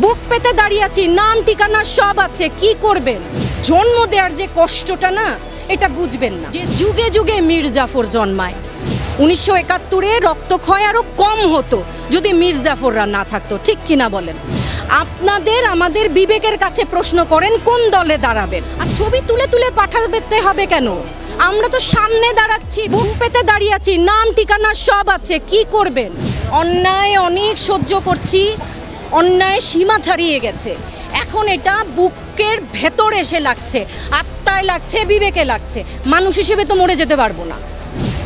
বুক পেতে দাঁড়িয়ে আছি, নাম ঠিকানা সব আছে, কি করবেন? জন্ম দেওয়ার যে কষ্টটা না, এটা বুঝবেন না। যে যুগে যুগে মীর জাফর জন্মায়। 1971-এ রক্তক্ষয় আরো কম হতো যদি মীর জাফররা না থাকতো, ঠিক কিনা বলেন? আপনাদের আমাদের বিবেকের কাছে প্রশ্ন করেন কোন দলে দাঁড়াবেন। আর ছবি তুলে তুলে পাঠাতে হবে কেন? আমরা তো সামনে দাঁড়াচ্ছি, বুক পেতে দাঁড়িয়ে আছি, নাম ঠিকানা সব আছে, কি করবেন? অন্যায় অনেক সহ্য করছি, অন্যায় সীমা ছাড়িয়ে গেছে। এখন এটা বুকের ভেতর এসে লাগছে, আত্মায় লাগছে, বিবেকে লাগছে। মানুষ হিসেবে তো মরে যেতে পারবো না,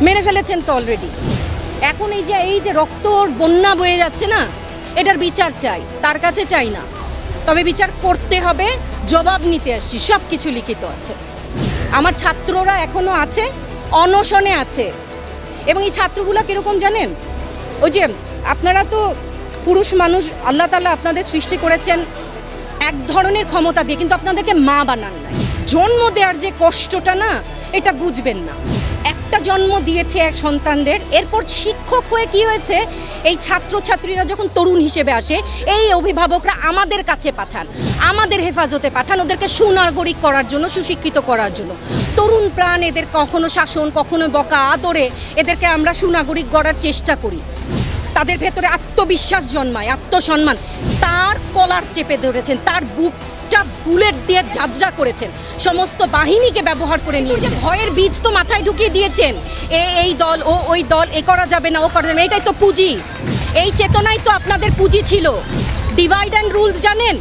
মেরে ফেলেছেন তো অলরেডি। এখন এই যে রক্তর বন্যা বয়ে যাচ্ছে না, এটার বিচার চাই, তার কাছে চাই না। তবে বিচার করতে হবে, জবাব নিতে আসছি, সব কিছু লিখিত আছে। আমার ছাত্ররা এখনো আছে, অনশনে আছে। এবং এই ছাত্রগুলো কীরকম জানেন? ওই যে আপনারা তো পুরুষ মানুষ, আল্লাহ তাআলা আপনাদের সৃষ্টি করেছেন এক ধরনের ক্ষমতা দিয়ে, কিন্তু আপনাদেরকে মা বানান নাই। জন্ম দেওয়ার যে কষ্টটা না, এটা বুঝবেন না। একটা জন্ম দিয়েছে এক সন্তানদের, এরপর শিক্ষক হয়ে কি হয়েছে, এই ছাত্রছাত্রীরা যখন তরুণ হিসেবে আসে, এই অভিভাবকরা আমাদের কাছে পাঠান, আমাদের হেফাজতে পাঠান, ওদেরকে সুনাগরিক করার জন্য, সুশিক্ষিত করার জন্য। তরুণ প্রাণ, এদের কখনো শাসন, কখনো বকা, আদরে এদেরকে আমরা সুনাগরিক গড়ার চেষ্টা করি। তাদের ভেতরে আত্মবিশ্বাস জন্মায়, আত্মসম্মান। তার কলার চেপে ধরেছেন, তার বুকটা বুলেট দিয়ে ঝাঁঝরা করেছেন, সমস্ত বাহিনীকে ব্যবহার করে নিয়েছেন। ভয়ের বীজ তো মাথায় ঢুকিয়ে দিয়েছেন, এই দল, ওই দল, এ করা যাবে না, ও করা যাবে না। এটাই তো পুঁজি, এই চেতনাই তো আপনাদের পুঁজি ছিল। ডিভাইড অ্যান্ড রুলস জানেন?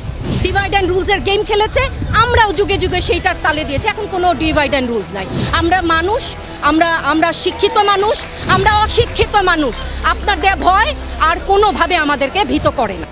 ডিভাইড অ্যান্ড রুলসের গেম খেলেছে, আমরাও যুগে যুগে সেইটার তালে দিয়েছি। এখন কোনো ডিভাইড অ্যান্ড রুলস নাই। আমরা মানুষ, আমরা শিক্ষিত মানুষ, আমরা অশিক্ষিত মানুষ। আপনার দেয়া ভয় আর কোনোভাবে আমাদেরকে ভীত করে না।